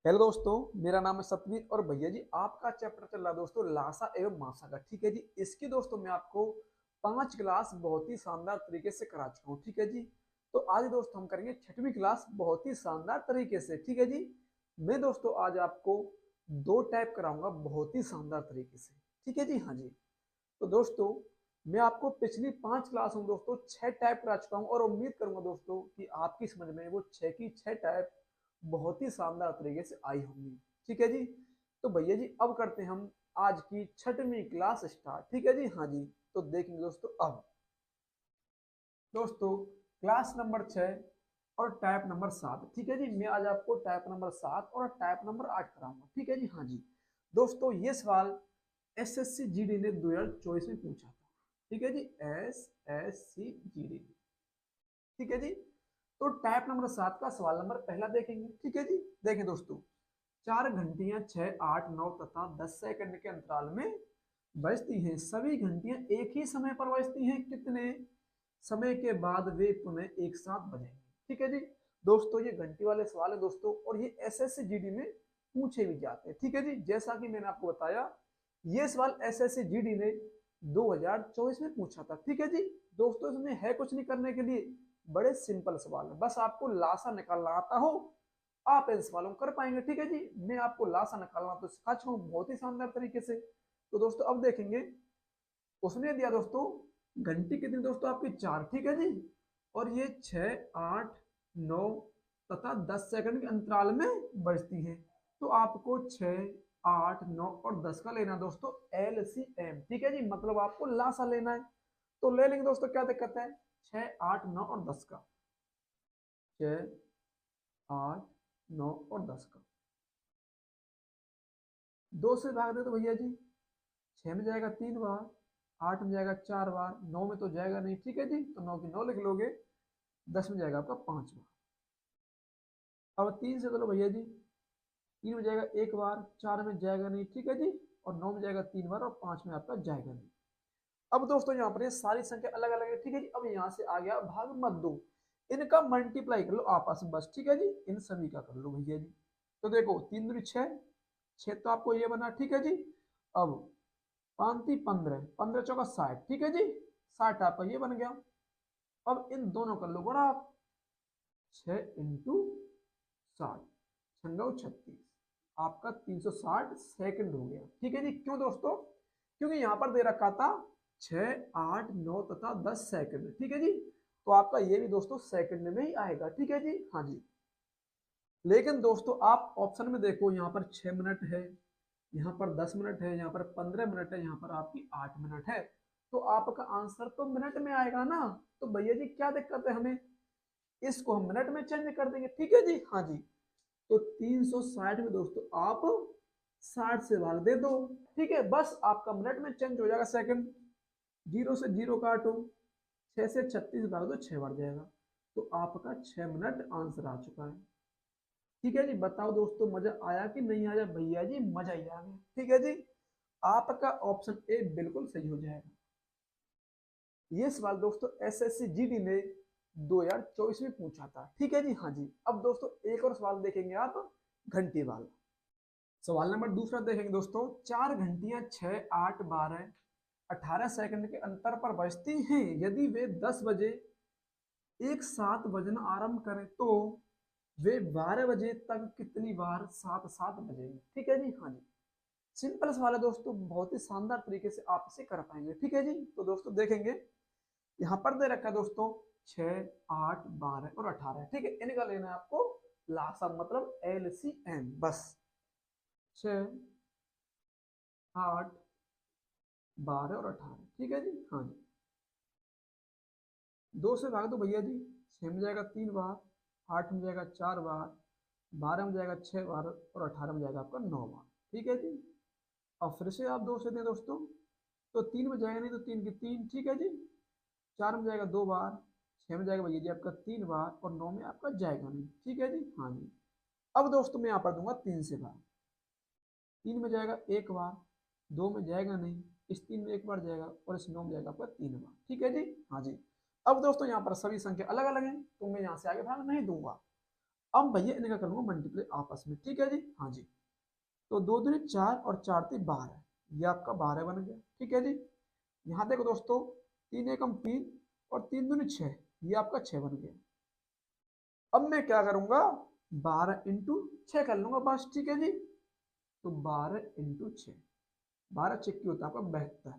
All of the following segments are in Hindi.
हेलो दोस्तों, मेरा नाम है सतवीर और भैया जी आपका चैप्टर चल रहा है दोस्तों लासा एवं मासा का। ठीक है जी, इसकी दोस्तों मैं आपको 5 क्लास बहुत ही शानदार तरीके से करा चुका हूँ। ठीक है जी, तो आज दोस्तों हम करेंगे 6वीं क्लास बहुत ही शानदार तरीके से। ठीक है जी, मैं दोस्तों आज आपको 2 टाइप कराऊंगा बहुत ही शानदार तरीके से। ठीक है जी, हाँ जी। तो दोस्तों मैं आपको पिछली 5 क्लास में दोस्तों 6 टाइप करा चुका हूँ और उम्मीद करूंगा दोस्तों कि आपकी समझ में वो 6 की 6 टाइप बहुत ही शानदार तरीके से आई होंगी। ठीक है जी, तो भैया जी अब करते हैं हम आज की 6वीं क्लास स्टार्ट। ठीक है जी, हाँ जी। तो देखेंगे दोस्तों अब दोस्तों क्लास नंबर 6 और टाइप नंबर 7। ठीक है जी, मैं आज आपको टाइप नंबर 7 और टाइप नंबर 8 कराऊंगा। ठीक है जी, हाँ जी। दोस्तों ये सवाल एसएससी जीडी ने 2024 में पूछा था। ठीक है जी, एसएससी जीडी। ठीक है जी, तो टाइप नंबर 7 का सवाल नंबर पहला देखेंगे। ठीक है जी, देखें दोस्तों, 4 घंटियां 6, 8, 9 तथा 10 सेकंड के अंतराल में बजती हैं। सभी घंटियां एक ही समय पर बजती हैं, कितने समय के बाद वे पुनः एक साथ बजेंगे। ठीक है जी, दोस्तों ये घंटी वाले सवाल है दोस्तों, और ये एसएससी जीडी में पूछे भी जाते हैं। ठीक है जी, जैसा कि मैंने आपको बताया ये सवाल एसएससी जीडी ने 2024 में पूछा था। ठीक है जी, दोस्तों इसमें है कुछ नहीं करने के लिए, बड़े सिंपल सवाल है, बस आपको लासा निकालना आता हो आप इन सवालों को कर पाएंगे। ठीक है जी, मैं आपको लासा निकालना तो सिखा चुका हूँ बहुत ही शानदार तरीके से। तो दोस्तों अब देखेंगे, उसने दिया दोस्तों घंटी कितनी दोस्तों आपकी 4। ठीक है जी, और ये 6, 8, 9 तथा 10 सेकंड के अंतराल में बजती है। तो आपको 6, 8, 9 और 10 का लेना दोस्तों एलसीएम। ठीक है जी, मतलब आपको लासा लेना है, तो ले लेंगे दोस्तों, क्या दिक्कत है। 6, 8, 9 और 10 का, 6, 8, 9 और 10 का 2 से भाग दे तो भैया जी 6 में जाएगा 3 बार, 8 में जाएगा 4 बार, 9 में तो जाएगा नहीं। ठीक है जी, तो 9 की 9 लिख लोगे, 10 में जाएगा आपका 5 बार। अब 3 से चलो भैया जी, 3 में जाएगा 1 बार, 4 में जाएगा नहीं। ठीक है जी, और 9 में जाएगा 3 बार और 5 में आपका जाएगा नहीं। अब दोस्तों यहाँ पर ये सारी संख्या अलग अलग है। ठीक है जी, अब यहाँ से आ गया भाग मत दो, इनका मल्टीप्लाई कर लो आपस में बस। ठीक है जी, इन सभी का कर लो भैया जी। तो देखो 3 दूनी 6, 6 तो आपको ये बना। ठीक है जी, अब 5 × 3 = 15, 15 × 4 = 60। ठीक है जी, 60 आपका ये बन गया। अब इन दोनों कर लो बड़ा आप, 6 × 60, 6×36 आपका 360 सेकंड हो गया। ठीक है जी, क्यों दोस्तों, क्योंकि यहाँ पर दे रखा था 6, 8, 9 तथा 10 सेकंड। ठीक है जी, तो आपका ये भी दोस्तों सेकंड में ही आएगा। ठीक है जी, हाँ जी। लेकिन दोस्तों आप ऑप्शन में देखो, यहाँ पर 6 मिनट है, यहाँ पर 10 मिनट है, यहाँ पर 15 मिनट है, यहाँ पर आपकी 8 मिनट है, तो आपका आंसर तो मिनट में आएगा ना। तो भैया जी क्या दिक्कत है हमें, इसको हम मिनट में चेंज कर देंगे। ठीक है जी, हाँ जी। तो 360 में दोस्तों आप 60 से भाग दे दो। ठीक है, बस आपका मिनट में चेंज हो जाएगा सेकंड। 0 से 0 काटो, 6 से 36 भाग दो, 6 बढ़ जाएगा, तो आपका 6 मिनट आंसर आ चुका है। ठीक है जी, बताओ दोस्तों मजा आया कि नहीं आया। भैया जी मजा ही आ गया। ठीक है जी, आपका ऑप्शन ए बिल्कुल सही हो जाएगा। ये सवाल दोस्तों एसएससी जीडी ने 2024 में पूछा था। ठीक है जी, हाँ जी। अब दोस्तों एक और सवाल देखेंगे आप, घंटी वाला सवाल नंबर दूसरा देखेंगे दोस्तों। 4 घंटियां 6, 8, 12, 18 सेकंड के अंतर पर बजती हैं। यदि वे 10 बजे एक साथ बजना आरंभ करें तो वे 12 बजे तक कितनी बार साथ साथ बजेंगे। ठीक है जी, हाँ जी। सिंपल सवाल है दोस्तों, बहुत ही शानदार तरीके से आप इसे कर पाएंगे। ठीक है जी, तो दोस्तों देखेंगे, यहाँ पर दे रखा है दोस्तों 6, 8, 12 और 18। ठीक है, इनका लेना है आपको लासा, मतलब एलसीएम बस। 6, 8, 12 और 18। ठीक है जी, हाँ जी। 2 से भाग दो भैया जी, 6 में जाएगा 3 बार, 8 में जाएगा 4 बार, 12 में जाएगा 6 बार और 18 में जाएगा आपका 9 बार। ठीक है जी, अब फिर से आप 2 से दें दोस्तों, तो 3 में जाएगा नहीं, तो 3 की 3। ठीक है जी, 4 में जाएगा 2 बार, 6 में जाएगा भैया जी आपका 3 बार और 9 में आपका जाएगा नहीं। ठीक है जी, हाँ जी। अब दोस्तों मैं यहाँ पर दूंगा 3 से भाग, 3 में जाएगा 1 बार, 2 में जाएगा नहीं, इस 3 में 1 बार जाएगा और इस 9 में जाएगा आपका 3 बार। ठीक है जी, हाँ जी। अब दोस्तों यहाँ पर सभी संख्या अलग अलग हैं, तो मैं यहाँ से आगे भाग नहीं दूंगा। अब भैया इनका करूंगा मल्टीप्लाई आपस में, ठीक है जी। हाँ जी, तो 2 दूनी 4 और 4 3 12, ये आपका 12 बन गया, ठीक है जी। यहाँ देखो दोस्तों, 3 एकम 3 और 3 दूनी 6, ये आपका 6 बन गया। अब मैं क्या करूंगा, 12 इंटू 6 कर लूंगा बस, ठीक है जी। तो 12 इंटू 6, 12 6 होता है आपका 72,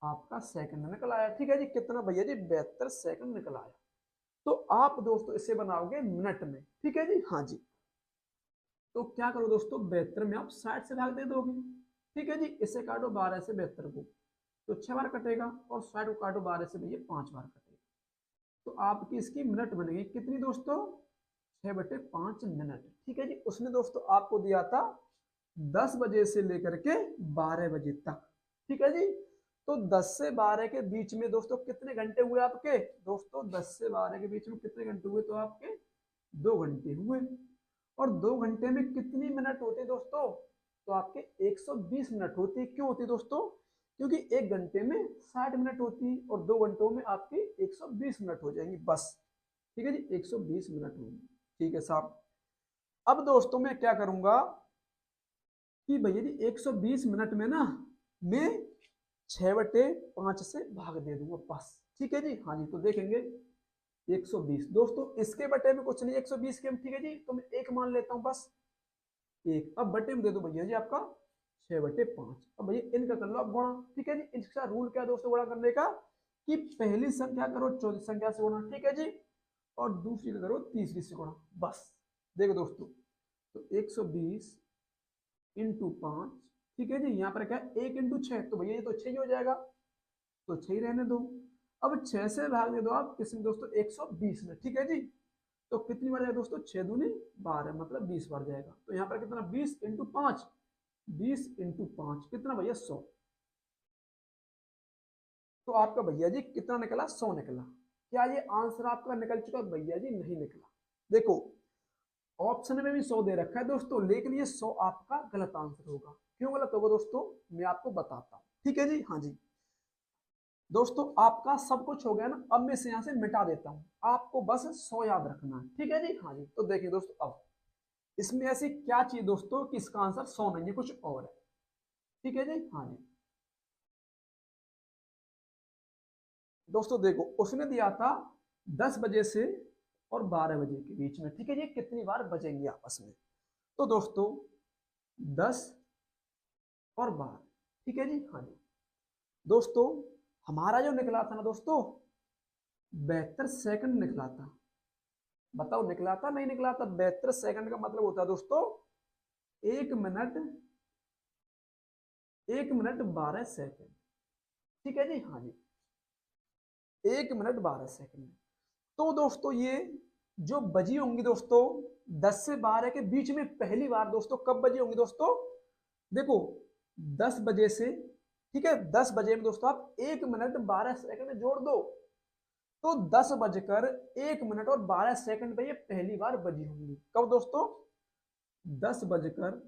आपका सेकंड निकल आया, ठीक है जी। कितना भैया जी, 72 सेकंड निकल आया। तो आप दोस्तों इसे बनाओगे मिनट में, ठीक है जी। हाँ जी, तो क्या करो दोस्तों, 72 में आप 60 से भाग दे दोगे, ठीक है जी। इसे काटो 12 से 72 को, तो 6 बार कटेगा, और 60 को काटो 12 से भैया 5 बार कटेगा। तो आपकी इसकी मिनट बनेगी कितनी दोस्तों, 6/5 मिनट, ठीक है जी। उसने दोस्तों आपको दिया था 10 बजे से लेकर के 12 बजे तक, ठीक है जी। तो 10 से 12 के बीच में दोस्तों कितने घंटे हुए आपके दोस्तों, 10 से 12 के बीच में कितने घंटे हुए, तो आपके 2 घंटे हुए। और 2 घंटे में कितनी मिनट होती है दोस्तों, तो आपके 120 मिनट होती है। क्यों होती है दोस्तों, क्योंकि 1 घंटे में 60 मिनट होती है, और 2 घंटों में आपकी 120 मिनट हो जाएंगी बस, ठीक है जी। 120 मिनट होंगी, ठीक है साहब। अब दोस्तों मैं क्या करूंगा कि भैया जी 120 मिनट में ना मैं 6/5 से भाग दे दूंगा बस, ठीक है जी। हाँ जी, तो देखेंगे 120 दोस्तों, इसके बटे में कुछ नहीं, 120 के, ठीक है जी। तो मैं एक मान लेता हूँ बस, एक। अब बटे में दे दो भैया जी आपका 6/5। अब भैया इनका कर लो आप गुणा, ठीक है जी। इसका रूल क्या है दोस्तों गुणा करने का, कि पहली संख्या करो चौथी संख्या से गुणा, ठीक है जी, और दूसरी का करो तीसरी से गुणा, बस। देखो दोस्तों, तो 120 इंटू 5, ठीक है जी। यहाँ पर क्या है, 1 इंटू 6, तो भैया ये तो 6 ही हो जाएगा, तो 6 ही रहने दो। अब 6 से भाग दे दो आप किसमें दोस्तों, 120 में, ठीक है जी। तो कितनी बार जाएगा दोस्तों, 6 दूनी 12, मतलब 20 बार जाएगा। तो यहाँ पर कितना, 20 इंटू 5, 20 इंटू 5 कितना भैया, 100। तो आपका भैया जी कितना निकला, 100 निकला। क्या ये आंसर आपका निकल चुका, भैया जी नहीं निकला। देखो, ऑप्शन में भी 100 दे रखा है दोस्तों, लेकिन ये 100 आपका गलत आंसर होगा। क्यों गलत होगा दोस्तों, मैं आपको बताता हूँ, ठीक है जी। हाँ जी, दोस्तों आपका सब कुछ हो गया ना, अब मैं इसे यहाँ से मिटा देता हूँ, आपको बस 100 याद रखना है, ठीक है जी। हाँ जी, तो देखिए दोस्तों, अब इसमें ऐसी क्या चीज दोस्तों कि इसका आंसर 100 नहीं है, कुछ और है, ठीक है जी। हाँ जी, दोस्तों देखो, उसने दिया था 10 बजे से और 12 बजे के बीच में, ठीक है जी। कितनी बार बजेंगे आपस में, तो दोस्तों 10 और 12, ठीक है जी। हाँ जी, दोस्तों हमारा जो निकला था ना दोस्तों, 72 सेकंड निकला था। बताओ निकला था नहीं निकला था, 72 सेकंड का मतलब होता है दोस्तों 1 मिनट, 1 मिनट 12 सेकंड, ठीक है जी। हाँ जी, 1 मिनट 12 सेकंड। तो दोस्तों ये जो बजी होंगी दोस्तों 10 से 12 के बीच में पहली बार दोस्तों कब बजी होंगी दोस्तों, देखो 10 बजे से, ठीक है, 10 बजे में दोस्तों आप 1 मिनट 12 सेकंड जोड़ दो, तो 10 बजकर 1 मिनट और 12 सेकंड पे ये पहली बार बजी होंगी। कब दोस्तों, 10 बजकर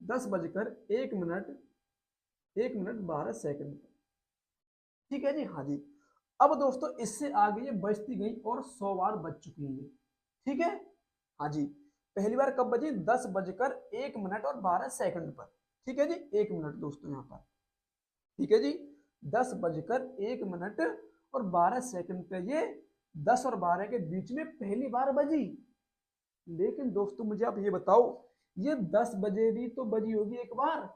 10 बजकर 1 मिनट 12 सेकंड, ठीक है जी। हाँ जी, अब दोस्तों इससे आगे ये बजती गई और 100 बार बज चुकी है, ठीक है। हाँ जी, पहली बार कब बजी, 10 बजकर 1 मिनट और 12 सेकंड पर, ठीक है जी। 1 मिनट दोस्तों यहाँ पर, ठीक है जी, 10 बजकर 1 मिनट और 12 सेकंड पे ये 10 और 12 के बीच में पहली बार बजी। लेकिन दोस्तों मुझे आप ये बताओ, ये 10 बजे भी तो बजी होगी एक बार,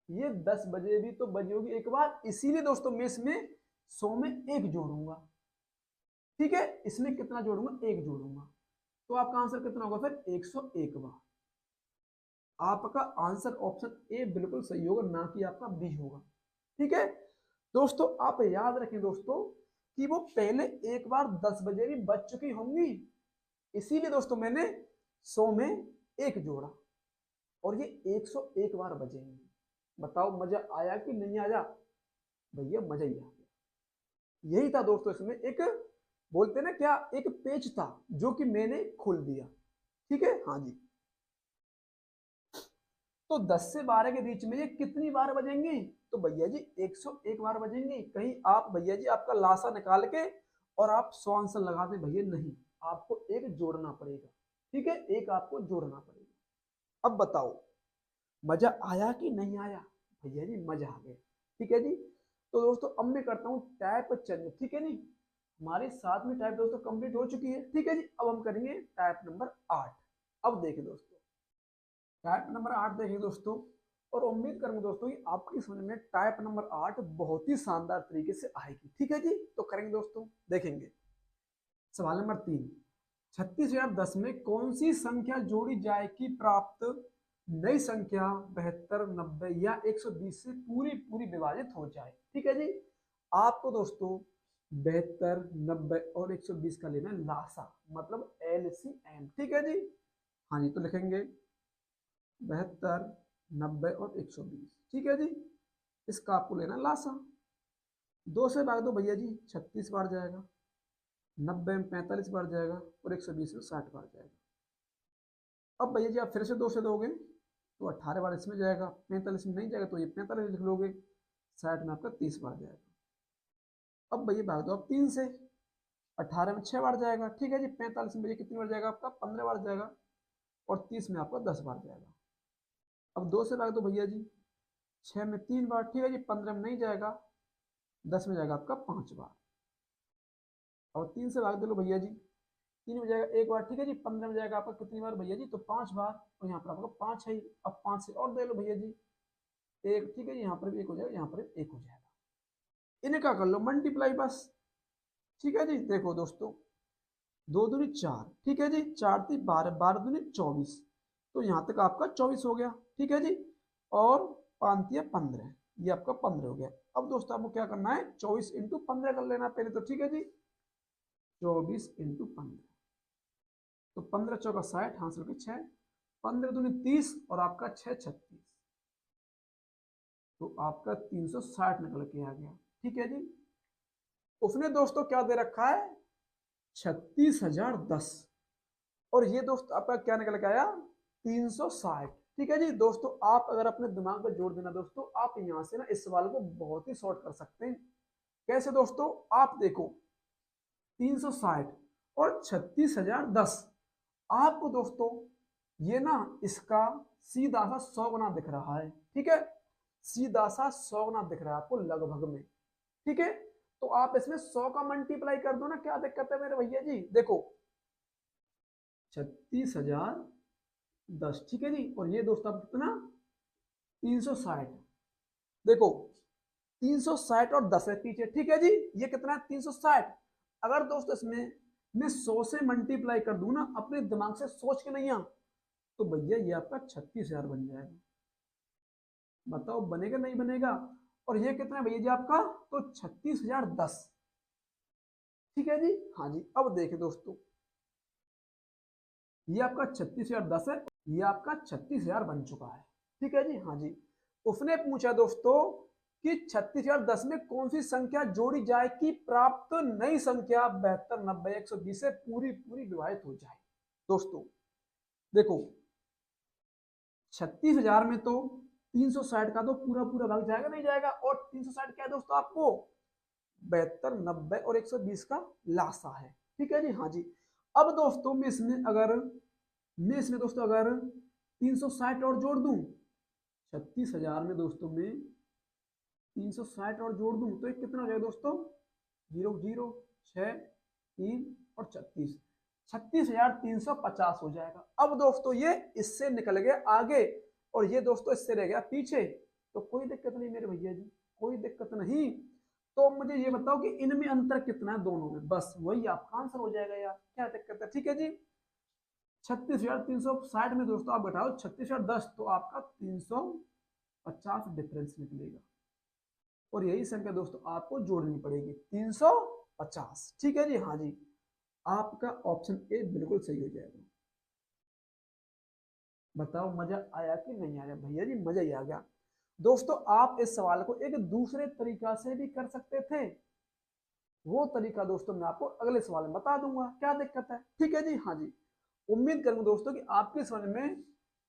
ये 10 बजे भी तो बजी होगी एक बार, इसीलिए दोस्तों मैं इसमें 100 में 1 जोड़ूंगा, ठीक है। इसमें कितना जोड़ूंगा, 1 जोड़ूंगा, तो आपका आंसर कितना होगा फिर, 101 बार। आपका आंसर ऑप्शन ए बिल्कुल सही होगा, ना कि आपका बी होगा, ठीक है। दोस्तों आप याद रखें दोस्तों कि वो पहले एक बार 10 बजे भी बज चुकी होंगी, इसीलिए दोस्तों मैंने 100 में 1 जोड़ा, और ये 101 बार बजेंगे। बताओ मजा आया कि नहीं आया, भैया मजा ही आ गया। यही था दोस्तों, इसमें एक बोलते ना क्या, एक पेज था जो कि मैंने खोल दिया, ठीक है। हाँ जी, तो 10 से 12 के बीच में ये कितनी बार बजेंगी, तो भैया जी 101 बार बजेंगी। कहीं आप भैया जी आपका लासा निकाल के और आप 100 आंसर लगा दें, भैया नहीं, आपको एक जोड़ना पड़ेगा। ठीक है, एक आपको जोड़ना पड़ेगा। अब बताओ मजा आया कि नहीं आया? भैया जी मजा आ गया। ठीक है जी, तो दोस्तों अब मैं करता हूँ टाइप चेंज। ठीक है नहीं, हमारे साथ में टाइप दोस्तों कंप्लीट हो चुकी है। ठीक है जी, अब हम करेंगे टाइप नंबर 8। अब देखिए दोस्तों, टाइप नंबर 8 देखिए दोस्तों, और उम्मीद करूंगा दोस्तों कि आपकी समझ में टाइप नंबर 8 बहुत ही शानदार तरीके से आएगी। ठीक है जी, तो करेंगे दोस्तों, देखेंगे। सवाल नंबर 3, 36,010 में कौन सी संख्या जोड़ी जाए कि प्राप्त नई संख्या 72, 90 या 120 से पूरी पूरी विभाजित हो जाए? ठीक है जी, आपको दोस्तों 72, 90 और 120 का लेना है लासा, मतलब LCM। ठीक है जी, हाँ जी, तो लिखेंगे 72, 90 और 120। ठीक है जी, इसका आपको लेना लासा। 2 से भाग दो भैया जी, 36 बार जाएगा, 90 में 45 बार जाएगा और 120 में 60 बार जाएगा। अब भैया जी आप फिर से 2 से दोगे तो 18 बार इसमें जाएगा, 45 में नहीं जाएगा तो ये 45 लिख लोगे, 60 में आपका 30 बार जाएगा। अब भैया भाग दो आप 3 से, 18 में 6 बार जाएगा। ठीक है जी, 45 में भैया कितनी बार जाएगा आपका? 15 बार जाएगा, और 30 में आपका 10 बार जाएगा। अब 2 से भाग दो भैया जी, 6 में 3 बार। ठीक है जी, 15 में नहीं जाएगा, 10 में जाएगा आपका 5 बार। और 3 से भाग दे लो भैया जी, 3 में जाएगा 1 बार। ठीक है जी, 15 में जाएगा आपका कितनी बार भैया जी? तो 5 बार, और यहाँ पर आपका 5 है। अब 5 से और दे लो भैया जी 1। ठीक है, यहाँ पर भी 1 हो जाएगा, यहाँ पर भी 1 हो जाएगा। इन्हें क्या कर लो मल्टीप्लाई बस। ठीक है जी, देखो दोस्तों, 2 दूनी 4। ठीक है जी, 4 × 3 = 12, 12 दूनी 24, तो यहाँ तक आपका 24 हो गया। ठीक है जी, और 5 × 3 = 15, ये आपका 15 हो गया। अब दोस्तों आपको क्या करना है? 24 × 15 कर लेना पहले तो। ठीक है जी, 24 × 15, तो 15 × 4 = 60, हासिल के 6, 15 दूनी 30 और आपका 6 × 36, तो आपका 360 निकल के आ गया। ठीक है जी, उसने दोस्तों क्या दे रखा है? 36,010, और ये दोस्त आपका क्या निकल के आया? 360। ठीक है जी दोस्तों, आप अगर अपने दिमाग पर जोड़ देना दोस्तों, आप यहां से ना इस सवाल को बहुत ही शॉर्ट कर सकते हैं। कैसे दोस्तों? आप देखो 360 और 36,010, आपको दोस्तों ये ना इसका सीधा सा 100 गुना दिख रहा है। ठीक है, सीधा सा 100 गुना दिख रहा है आपको लगभग में। ठीक है, तो आप इसमें 100 का मल्टीप्लाई कर दो ना, क्या दिक्कत है मेरे भैया जी? देखो 36,010। ठीक है जी, और ये दोस्तों आप कितना? 360। देखो 360 और 10 है पीछे। ठीक है जी, ये कितना है? 360। अगर दोस्तों इसमें मैं 100 से मल्टीप्लाई कर दूं ना, अपने दिमाग से सोच के नहीं आ, तो भैया ये आपका 36,000 बन जाएगा। बताओ बनेगा नहीं बनेगा? और ये कितना है भैया जी आपका? तो 36,010। ठीक है जी, हाँ जी, अब देखिए दोस्तों, ये आपका 36,010 है, ये आपका 36,000 बन चुका है। ठीक है जी, हाँ जी, उसने पूछा दोस्तों कि 36,010 में कौन सी संख्या जोड़ी जाए कि प्राप्त नई संख्या 72, 90, 120 से पूरी पूरी विभाजित हो जाए। दोस्तों देखो 36,000 में तो 360 का तो पूरा पूरा भाग जाएगा नहीं जाएगा, और 360 क्या है दोस्तों आपको? 72, 90 और 120 का लासा है। ठीक है जी, हाँ जी, अब दोस्तों मैं इसमें दोस्तों अगर 360 और जोड़ दूं, 36,000 में दोस्तों में 360 और जोड़ दूं तो ये कितना हो जाएगा दोस्तों? 0 0 6 3 और 36, 36,350 हो जाएगा। अब दोस्तों ये इससे निकल गया आगे, और ये दोस्तों इससे रह गया पीछे, तो कोई दिक्कत नहीं मेरे भैया जी, कोई दिक्कत नहीं। तो मुझे ये बताओ कि इनमें अंतर कितना है दोनों में, बस वही आपका आंसर हो जाएगा यार, क्या दिक्कत है? ठीक है जी, 36,360 में दोस्तों आप घटाओ 36,010, तो आपका 350 डिफरेंस निकलेगा, और यही संख्या दोस्तों आपको जोड़नी पड़ेगी 350। ठीक है जी, हाँ जी, आपका ऑप्शन ए बिल्कुल सही हो जाएगा। बताओ मजा आया कि नहीं आया? भैया जी मजा ही आ गया। दोस्तों आप इस सवाल को एक दूसरे तरीका से भी कर सकते थे, वो तरीका दोस्तों मैं आपको अगले सवाल में बता दूंगा, क्या दिक्कत है? ठीक है जी, हाँ जी, उम्मीद करूंगा दोस्तों कि आपके समझ में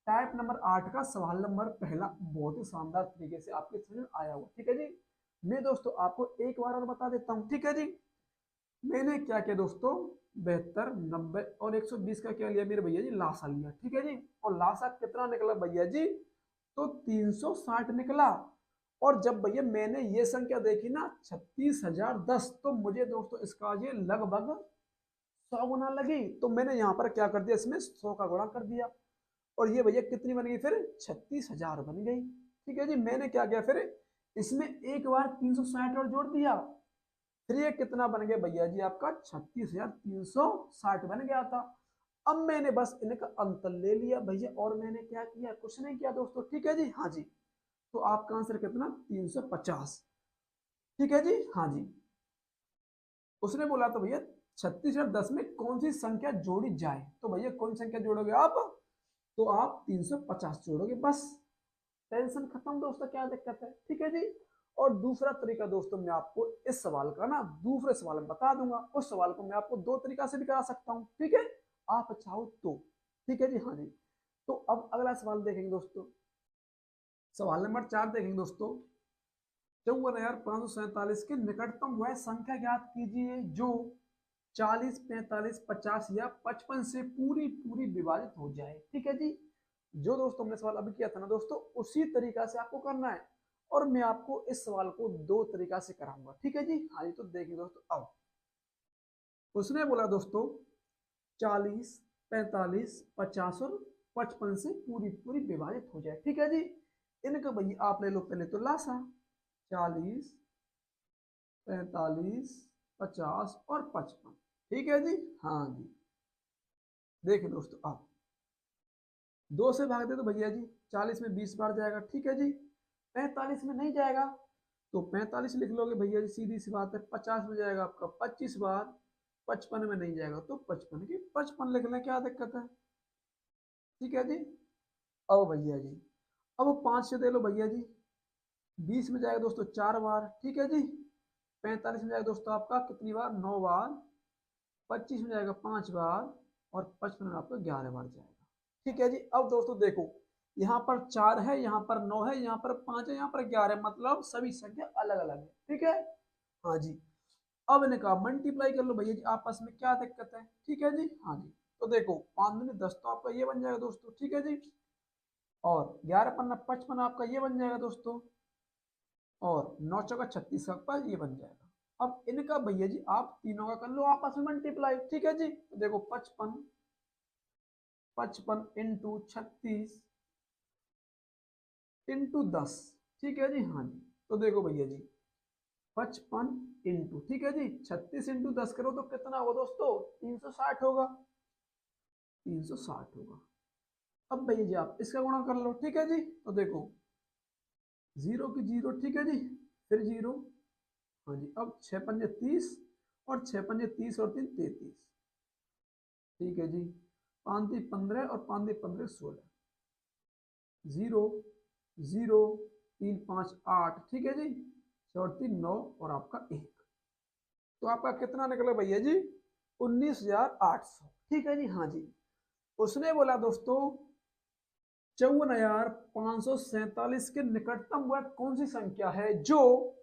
टाइप नंबर 8 का सवाल नंबर पहला बहुत ही शानदार तरीके से आपके समझ में आया हुआ। ठीक है जी, मैं दोस्तों आपको एक बार और बता देता हूं। ठीक है जी, मैंने क्या किया दोस्तों, 72, 90 और 120 का क्या लिया मेरे भैया जी, लासा लिया, ठीक है जी। और लासा कितना निकला भैया जी, तो 360 निकला। और जब भैया मैंने ये संख्या देखी ना 36,010, तो मुझे दोस्तों इसका ये लगभग 100 गुना लगी। तो मैंने यहाँ पर क्या कर दिया, इसमें 100 का गुणा कर दिया। और ये भैया कितनी बन गई फिर, 36,000 बन गई। ठीक है जी, मैंने क्या किया फिर, इसमें एक बार 360 और जोड़ दिया। फिर ये कितना बन गया भैया जी, आपका 36,360 बन गया था। अब मैंने बस इनका अंतर ले लिया भैया, और मैंने क्या किया, कुछ नहीं किया दोस्तों। ठीक है जी, हाँ जी। तो आपका आंसर कितना, 350। ठीक है जी, हाँ जी। उसने बोला तो भैया 36 और 10 में कौन सी संख्या जोड़ी जाए, तो भैया कौन संख्या जोड़ोगे आप, तो आप 350 जोड़ोगे, बस टेंशन खत्म दोस्तों, क्या दिक्कत है। ठीक है जी। और दूसरा तरीका दोस्तों, मैं आपको इस सवाल का ना दूसरे सवाल में बता दूंगा। उस सवाल को मैं आपको दो तरीका से भी करा सकता हूँ, ठीक है, आप चाहो तो। ठीक है जी, हाँ जी। तो अब अगला सवाल देखेंगे दोस्तों, सवाल नंबर 4 देखेंगे दोस्तों। 54,547 के निकटतम वह संख्या ज्ञात कीजिए जो 40, 45, 50 या 55 से पूरी पूरी विभाजित हो जाए। ठीक है जी। जो दोस्तों हमने सवाल अभी किया था ना दोस्तों, उसी तरीका से आपको करना है। और मैं आपको इस सवाल को दो तरीका से कराऊंगा। ठीक है जी, हाँ जी। तो देखिए दोस्तों, अब उसने बोला दोस्तों 40, 45, 50 और 55 से पूरी पूरी विभाजित हो जाए। ठीक है जी। इनका भैया आप ले लो पहले तो लासा, 40, 45, 50 और 55। ठीक है जी, हाँ जी। देखिए दोस्तों, आप दो से भाग दे तो भैया जी 40 में 20 बार जाएगा। ठीक है जी। 45 में नहीं जाएगा, तो 45 लिख लोगे भैया जी, सीधी सी बात है। 50 में जाएगा आपका 25 बार, 55 में नहीं जाएगा तो 55 की 55 लिख लें, क्या दिक्कत है। ठीक है जी। अब भैया जी, अब 5 से दे लो भैया जी, 20 में जाएगा दोस्तों 4 बार। ठीक है जी। 45 में जाएगा दोस्तों आपका कितनी बार, 9 बार। 25 में जाएगा 5 बार, और 55 में आपका 11 बार जाएगा। ठीक है जी। अब दोस्तों देखो, यहाँ पर 4 है, यहाँ पर 9 है, यहाँ पर 5 है, यहाँ पर 11 है, मतलब सभी संख्या अलग अलग है। ठीक है, हाँ जी। अब इन्हें कहा मल्टीप्लाई कर लो भैया जी आपस में, क्या दिक्कत है। ठीक है जी, हाँ जी। तो देखो 5 दूनी 10 तो आपका ये बन जाएगा दोस्तों। ठीक है जी। और 11 पन्ना 55 आपका ये बन जाएगा दोस्तों। और 9 चौका 36 आपका ये बन जाएगा। अब इनका भैया जी आप तीनों का कर लो आपस में मल्टीप्लाई। ठीक है जी। तो देखो 55, 55 इंटू 36 इंटू 10। ठीक है जी, हाँ जी। तो देखो भैया जी 55 इंटू, ठीक है जी, 36 इंटू 10 करो तो कितना होगा दोस्तों, 360 होगा। 360 होगा। अब भैया जी आप इसका गुणा कर लो। ठीक है जी। तो देखो जीरो की जीरो, ठीक है जी, फिर जीरो। हाँ जी। अब 6 पंजे 30, और 6 पंजे 30 और 3 33। ठीक है जी। 5 दी 15 और 5 दी 15 16। Zero, zero, 3 5 8। ठीक है जी। 4 3 9 और आपका 1। तो आपका कितना निकला भैया जी, 19,800। ठीक है जी, हाँ जी। उसने बोला दोस्तों 54,547 के निकटतम वह कौन सी संख्या है जो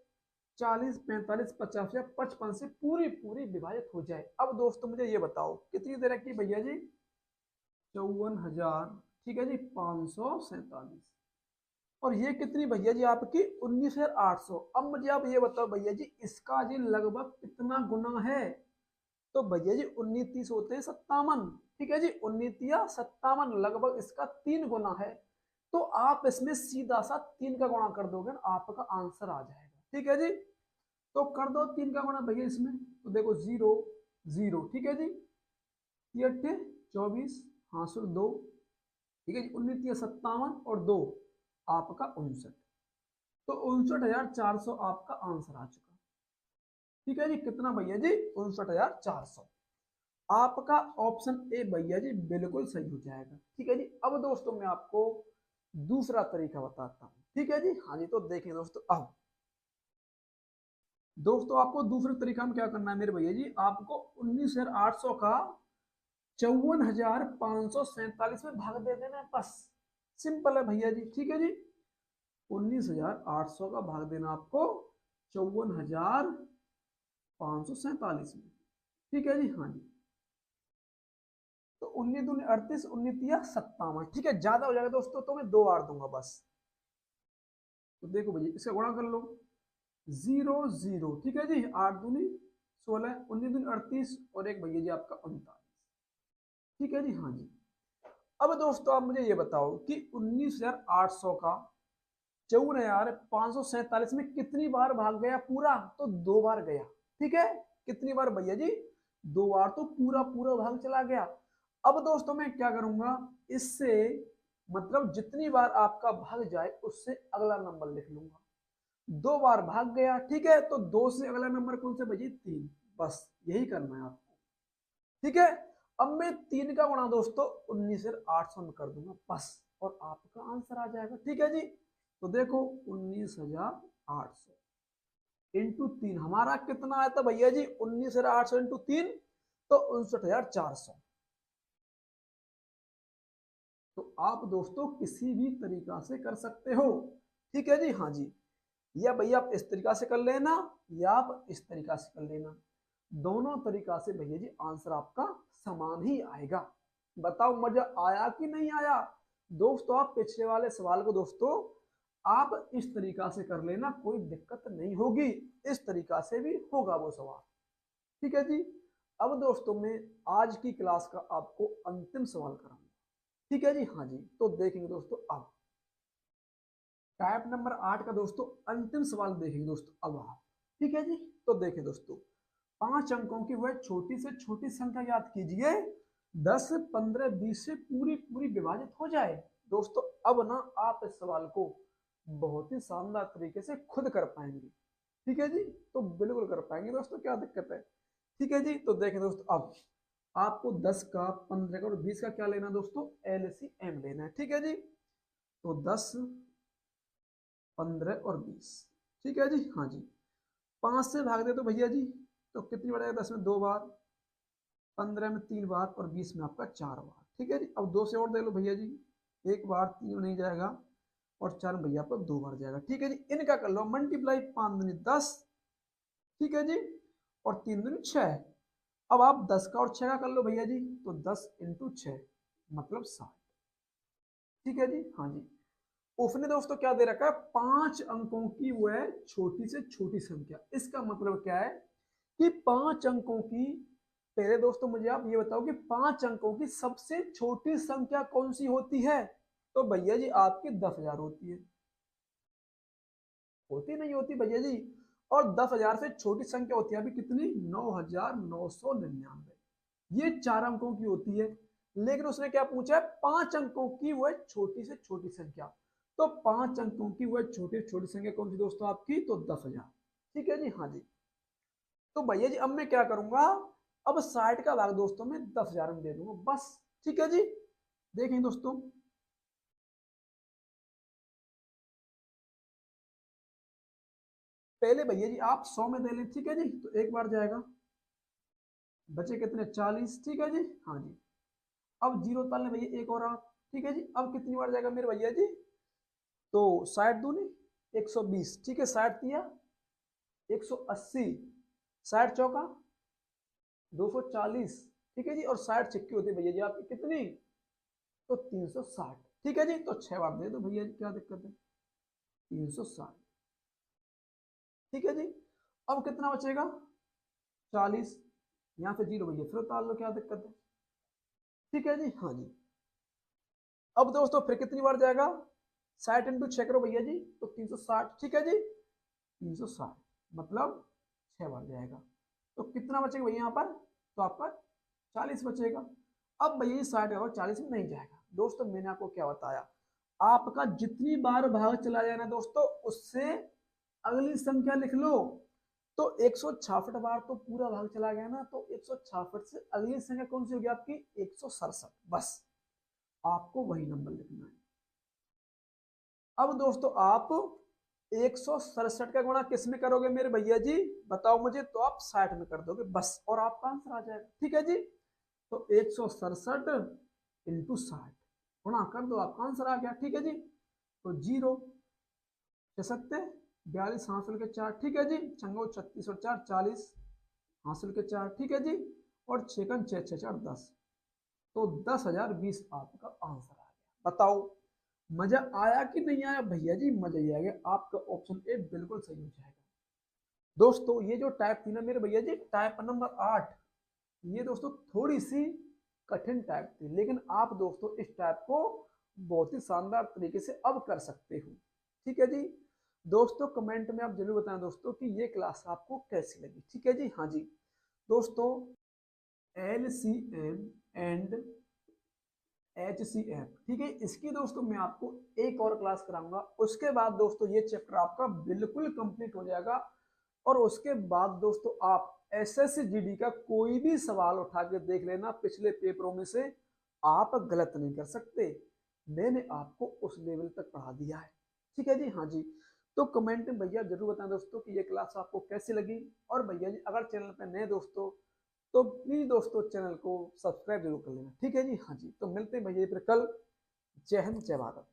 40, 45, 50 या 55 से पूरी पूरी विभाजित हो जाए। अब दोस्तों मुझे ये बताओ कितनी देर की भैया जी, 54,000, ठीक है जी, 547। और ये कितनी भैया जी आपकी 19,800। अब मुझे आप ये बताओ भैया जी, इसका जी लगभग कितना गुना है। तो भैया जी 19 30 होते हैं 57। ठीक है जी, 19 या 57, लगभग इसका 3 गुना है। तो आप इसमें सीधा सा 3 का गुणा कर दोगे, आपका आंसर आ जाएगा। ठीक है जी। तो कर दो 3 का गुणा भैया इसमें। तो देखो जीरो, जीरो, ठीक है जी, ये 24, हाँ सर 2। ठीक है जी, 19 या 57 और 2 आपका 59। तो 59,400 आपका आंसर आ चुका। ठीक है जी, कितना भैया जी, 59,400। आपका ऑप्शन ए भैया जी बिल्कुल सही हो जाएगा। ठीक है जी। अब दोस्तों मैं आपको दूसरा तरीका बताता हूँ। ठीक है जी, हाँ जी। तो देखें दोस्तों, अब दोस्तों आपको दूसरे तरीका में क्या करना है मेरे भैया जी, आपको 19,800 का 54,547 में भाग दे देना है, बस सिंपल है भैया जी। ठीक है जी। 19,800 का भाग देना आपको 54,547 में। ठीक है जी, हाँ जी। तो 19 दूनी 38, 19 तिया 57, ठीक है, ज्यादा हो जाएगा दोस्तों तो मैं 2 बार दूंगा बस। तो देखो भैया इसका गुणा कर लो, 0 0, ठीक है जी, 8 दूनी 16, 19 दूनी 38 और एक भैया जी आपका 39, ठीक है जी, हाँ जी। अब दोस्तों आप मुझे ये बताओ कि 19,800 का 54,547 में कितनी बार भाग गया पूरा? तो 2 बार गया, ठीक है। कितनी बार भैया जी? 2 बार, तो पूरा पूरा भाग चला गया। अब दोस्तों मैं क्या करूंगा, इससे मतलब जितनी बार आपका भाग जाए उससे अगला नंबर लिख लूंगा। 2 बार भाग गया, ठीक है, तो 2 से अगला नंबर कौन सा भैया? 3, बस यही करना है आपको, ठीक है। अब मैं 3 का गुणा दोस्तों 19,800 में कर दूंगा बस, और आपका आंसर आ जाएगा, ठीक है जी। तो देखो 19,800 इंटू 3 हमारा कितना आया था भैया जी? 19,800 इंटू 3 तो 59,400। तो आप दोस्तों किसी भी तरीका से कर सकते हो, ठीक है जी, हाँ जी। या भैया आप इस तरीका से कर लेना या आप इस तरीका से कर लेना, दोनों तरीका से भैया जी आंसर आपका समान ही आएगा। बताओ मजा आया कि नहीं आया? दोस्तों आप पिछले वाले सवाल को दोस्तों आप इस तरीका से कर लेना, कोई दिक्कत नहीं होगी, इस तरीका से भी होगा वो सवाल, ठीक है जी। अब दोस्तों मैं आज की क्लास का आपको अंतिम सवाल कराऊंगा, ठीक है जी, हाँ जी। तो देखेंगे दोस्तों अब टाइप नंबर 8 का दोस्तों अंतिम सवाल देखेंगे दोस्तों अब आप, ठीक है जी। तो देखें दोस्तों, 5 अंकों की वह छोटी से छोटी संख्या याद कीजिए, 10, 15, 20 से पूरी पूरी विभाजित हो जाए। दोस्तों अब ना आप इस सवाल को बहुत ही शानदार तरीके से खुद कर पाएंगे, ठीक है जी। तो बिल्कुल कर पाएंगे दोस्तों, क्या दिक्कत है, ठीक है जी। तो देखें दोस्तों अब आपको 10 का, 15 का और 20 का क्या लेना दोस्तों? LCM लेना है, ठीक है जी। तो 10, 15 और 20, ठीक है जी, हाँ जी। 5 से भाग दे तो भैया जी तो कितनी बार आएगा? 10 में 2 बार, 15 में 3 बार और 20 में आपका 4 बार, ठीक है जी। अब 2 से और दे लो भैया जी, 1 बार, 3 में नहीं जाएगा और 4 में भैया आपका 2 बार जाएगा, ठीक है जी। इनका कर लो मल्टीप्लाई, 5 दूनी 10, ठीक है जी, और 3 दूनी 6। अब आप 10 का और 6 का कर लो भैया जी, तो 10 इंटू 6 मतलब 60, ठीक है जी, हाँ जी। उसने दोस्तों क्या दे रखा है? 5 अंकों की वह छोटी से छोटी संख्या। इसका मतलब क्या है कि 5 अंकों की, पहले दोस्तों मुझे आप ये बताओ कि 5 अंकों की सबसे छोटी संख्या कौन सी होती है? तो भैया जी आपकी 10,000 होती है, होती नहीं होती भैया जी? और 10,000 से छोटी संख्या होती है अभी कितनी? 9,999, ये 4 अंकों की होती है। लेकिन उसने क्या पूछा है? 5 अंकों की वह छोटी से छोटी संख्या। तो 5 अंकों की वह छोटी छोटी संख्या कौन सी दोस्तों आपकी? तो 10,000, ठीक है जी, हाँ जी। तो भैया जी अब मैं क्या करूंगा, अब 60 का भाग दोस्तों मैं 10,000 में दे दूंगा बस, ठीक है जी। देखें दोस्तों, पहले भैया जी आप 100 में दे लें, ठीक है जी, तो 1 बार जाएगा, बचे कितने? 40, ठीक है जी, हाँ जी। अब जीरो ताल ले भैया एक और आप, ठीक है जी। अब कितनी बार जाएगा मेरे भैया जी? तो 60 दूनी 120, ठीक है, 60 दिया 180, 60 चौका 240, ठीक है जी, और 60 छिक्की होती है भैया जी आपकी कितनी? तो 360, ठीक है जी। तो 6 बार दे दो भैया जी, क्या दिक्कत है? 360, ठीक है जी। अब कितना बचेगा? 40, यहाँ से जीरो भैया फिर उतार लो, क्या दिक्कत है? ठीक है जी, हाँ जी। अब दोस्तों फिर कितनी बार जाएगा? 60 इंटू 6 करो भैया जी, तो 360, ठीक है जी, 360 मतलब 6 बार जाएगा। तो कितना बचेगा भैया यहाँ पर? तो आपका 40 बचेगा। अब भैया ये 60 और 40 में नहीं जाएगा दोस्तों, मैंने आपको क्या बताया, आपका जितनी बार भाग चला जाए ना दोस्तों उससे अगली संख्या लिख लो। तो 166 बार तो पूरा भाग चला गया ना, तो 166 से अगली संख्या कौन सी होगी आपकी? 167, बस आपको वही नंबर लिखना है। अब दोस्तों आप 167 का गुणा किस में करोगे मेरे भैया जी? बताओ मुझे, तो आप 60 में कर दोगे बस, और आपका आंसर आ जाएगा, ठीक है जी। तो 167 इंटू 60 गुणा कर दो, आपका आंसर आ गया, ठीक है जी। तो 0 छसत्ते 42 हासिल के 4, ठीक है जी, छंगो 36 और 4 40 हासिल के 4, ठीक है जी। और 6 6 6 4 10, तो 10,020 आपका आंसर आ गया। बताओ मजा आया कि नहीं आया भैया जी? मजा ही आ गया। आपका ऑप्शन ए बिल्कुल सही हो जाएगा। दोस्तों ये जो टाइप थी ना मेरे भैया जी, टाइप नंबर 8, ये दोस्तों थोड़ी सी कठिन टाइप थी, लेकिन आप दोस्तों इस टाइप को बहुत ही शानदार तरीके से अब कर सकते हो। ठीक है जी दोस्तों, कमेंट में आप जरूर बताएं दोस्तों कि ये क्लास आपको कैसी लगी। ठीक है जी, हाँ जी दोस्तों, LCM एंड HCF, ठीक है, इसकी दोस्तों मैं आपको एक और क्लास कराऊंगा। उसके बाद दोस्तों ये चैप्टर आपका बिल्कुल कंप्लीट हो जाएगा, और उसके बाद दोस्तों आप SSGD का कोई भी सवाल उठा के देख लेना पिछले पेपरों में से, आप गलत नहीं कर सकते। मैंने आपको उस लेवल तक पढ़ा दिया है। ठीक है जी, हाँ जी। तो कमेंट में भैया जरूर बताएं दोस्तों कि ये क्लास आपको कैसी लगी। और भैया जी अगर चैनल पर नए दोस्तों, तो प्लीज दोस्तों चैनल को सब्सक्राइब जरूर कर लेना। ठीक है जी, हाँ जी। तो मिलते हैं भैया फिर कल। जय हिंद, जय भारत।